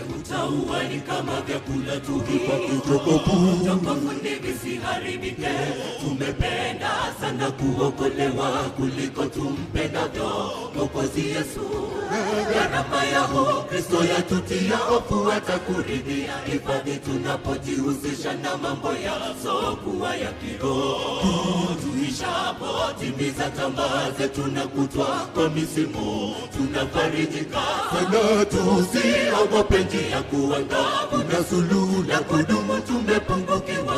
Utaua ni kama vyakula tukipakichoka visiharibike. Tumependa sana kuokolewa kuliko tumpendavyo Mwokozi Yesu. Gharama ya Kristo yatutia hofu, atakuridhia hifadhi tunapojihusisha na mambo yasiokuwa ya kiroho. Tuishapo timiza tamaa zetu na kutwa kwa misimu, tunafarijika sana. Tusiogope njia kuangavu na suluhu la kudumu, tumepungukiwa.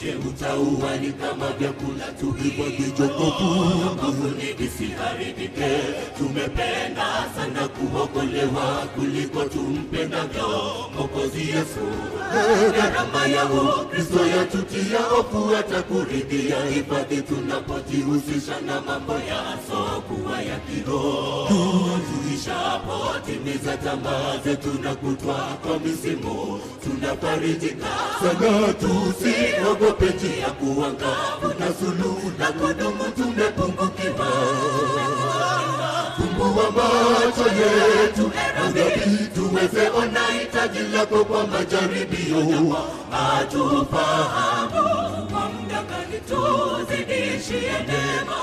Je, utaua ni kama vyakula tukipakichoka visiharibike. Tumependa sana kuokolewa kuliko tumpendavyo Mwokozi Yesu. Gharama ya Kristo yatutia hofu, atakuridhia hifadhi tunapojihusisha na mambo yasiokuwa ya kiroho. Tuishapo timiza tamaa zetu na kutwa kwa misimu, tunafarijika sana. Tusiogope njia kuangavu na suluhu la kudumu, tumepungukiwa. Fumbua macho yetu ili tuweze ona hitaji lako kwa majaribio. Atufahamu kwa muda gani tuzidishie neema,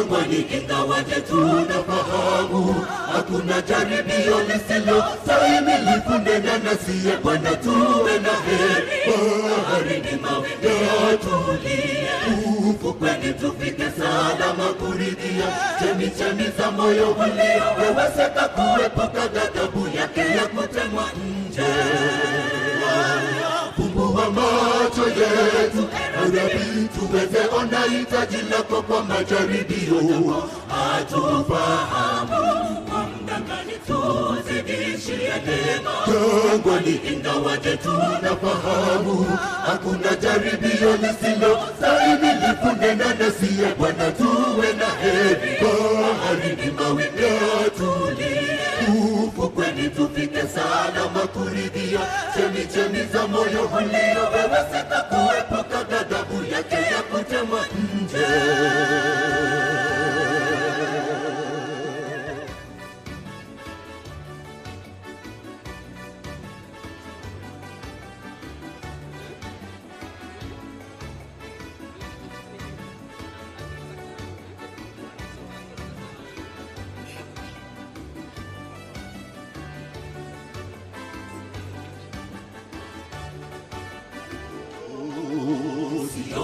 kwani ingawaje tunafahamu hakuna jaribio lisilostahimili kunena nasi. Bwana, tuwe na heri baharini, mawimbi yatulie, ufukweni tufike salama kuridhia chemichemi za moyo uliowezeka kuepuka ghadhabu yake ya kutemwa nje. Fumbua macho yetu ili tuweze ona hitaji lako kwa majaribio. Atufahamu kwa muda gani tuzidishie neema, kwani ingawaje tunafahamu hakuna jaribio lisilostahimili kunena nasi. Bwana, tuwe na heri baharini, mawimbi yatulie, ufukweni tufike salama kuridhia chemichemi za moyo uliowezeka kuepuka ghadhabu yake ya kutemwa nje.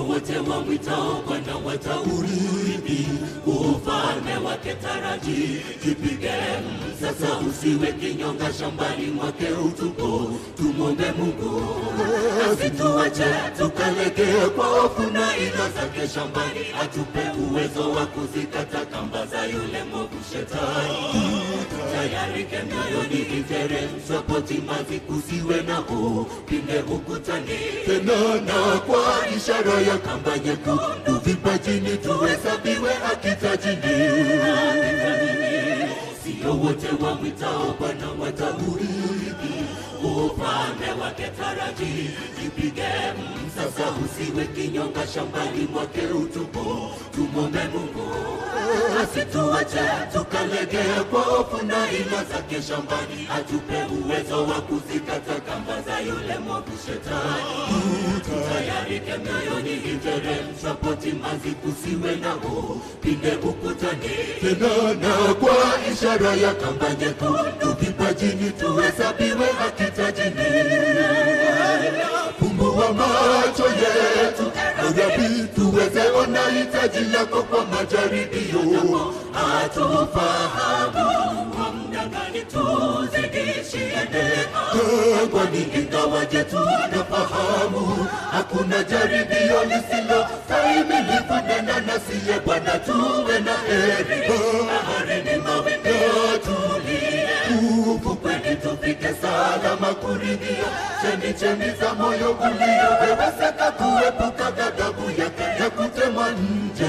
Wote wamwitao Bwana wataurithi ufalme wake taraji. Jipige sasa, usiwe kinyonga shambani mwake utupo. Tumombe Mungu asituache tukalegea kwa hofu na ila zake shambani. Atupe uwezo wa kuzikata kamba za yule mwovu Shetani. Tayarike mioyoni iteremshwapo timazi, kusiwe na upinde ukutani tena, na kwa ishara ya kamba nyekundu vipajini tuhesabiwe haki tajini. Sio wote wamwitao Bwana wataurithi ufalme wake taraji. Jipige sasa, usiwe kinyonga shambani mwake utupo. Tumombe Mungu asituache tukalegea kwa hofu na ila zake shambani. Atupe uwezo wa kuzikata kamba za yule mwovu Shetani. Tayarike mioyoni iteremshwapo timazi, kusiwe na upinde ukutani tena, na kwa ishara ya kamba nyekundu vipajini tuhesabiwe haki tajini. Fumbua macho yetu ili tuweze ona hitaji lako kwa majaribio. Atufahamu kwa muda gani tuzidishie neema, kwani ingawaje tunafahamu hakuna jaribio lisilostahimili kunena nasi. Bwana, tuwe na heri baharini, mawimbi yatulie, ufukweni tufike salama kuridhia chemichemi za moyo uliowezeka kuepuka ghadhabu yake ya kutemwa nje.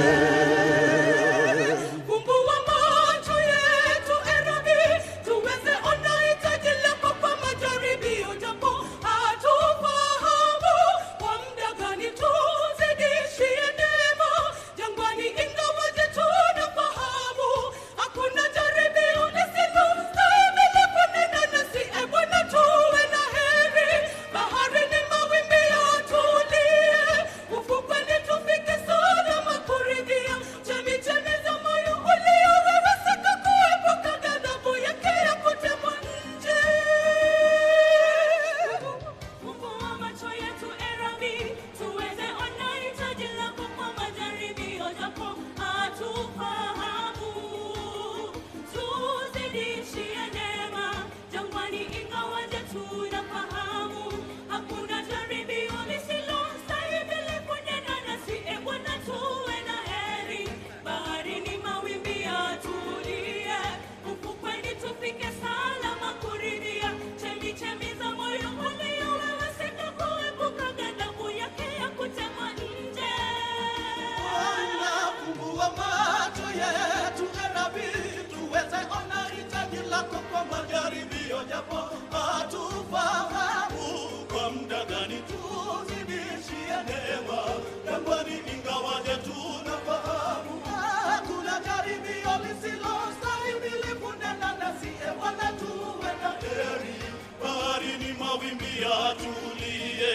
tulie,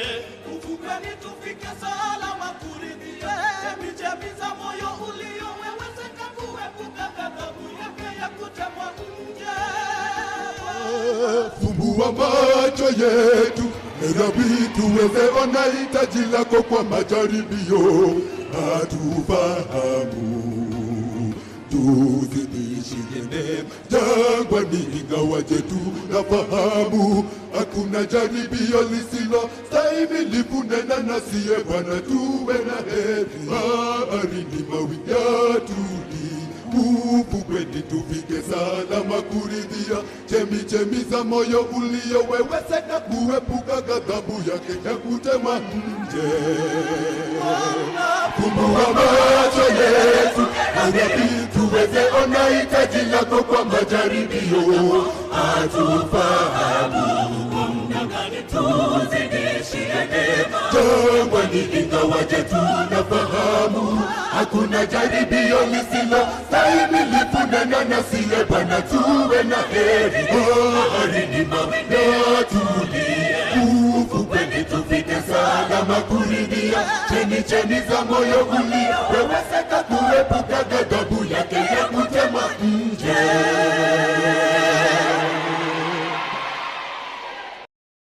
uvukeni tufike salama kuridhia. Chemchemi za moyo ulioweweseka kuepuka ghadhabu yake ya kutemwa nje. Fumbua macho yetu, Rabi, tuweze ona hitaji lako kwa majaribio. Hatufahamu, tuzidishie neema jangwani, ingawaje tunafahamu hakuna jaribio lisilo stahimili kunena nasiye Bwana, tuwe na heri. Baharini mawimbi yatulie, ufukweni tufike salama kuridhia. Chemichemi za moyo ulioweweseka kuepuka ghadhabu yake ya kutemwa nje. Fumbua macho yetu, Rabi, tuweze ona hitaji lako kwa majaribio. Hatufahamu namna gani tuzidishie neema jangwani, ingawaje tunafahamu hakuna jaribio lisilo stahimili kunena nasiye Bwana, tuwe na heri. Baharini mawimbi yatulie, ufukweni tufike salama kuridhia. Chemichemi za moyo ulioweweseka kuepuka ghadhabu yake ya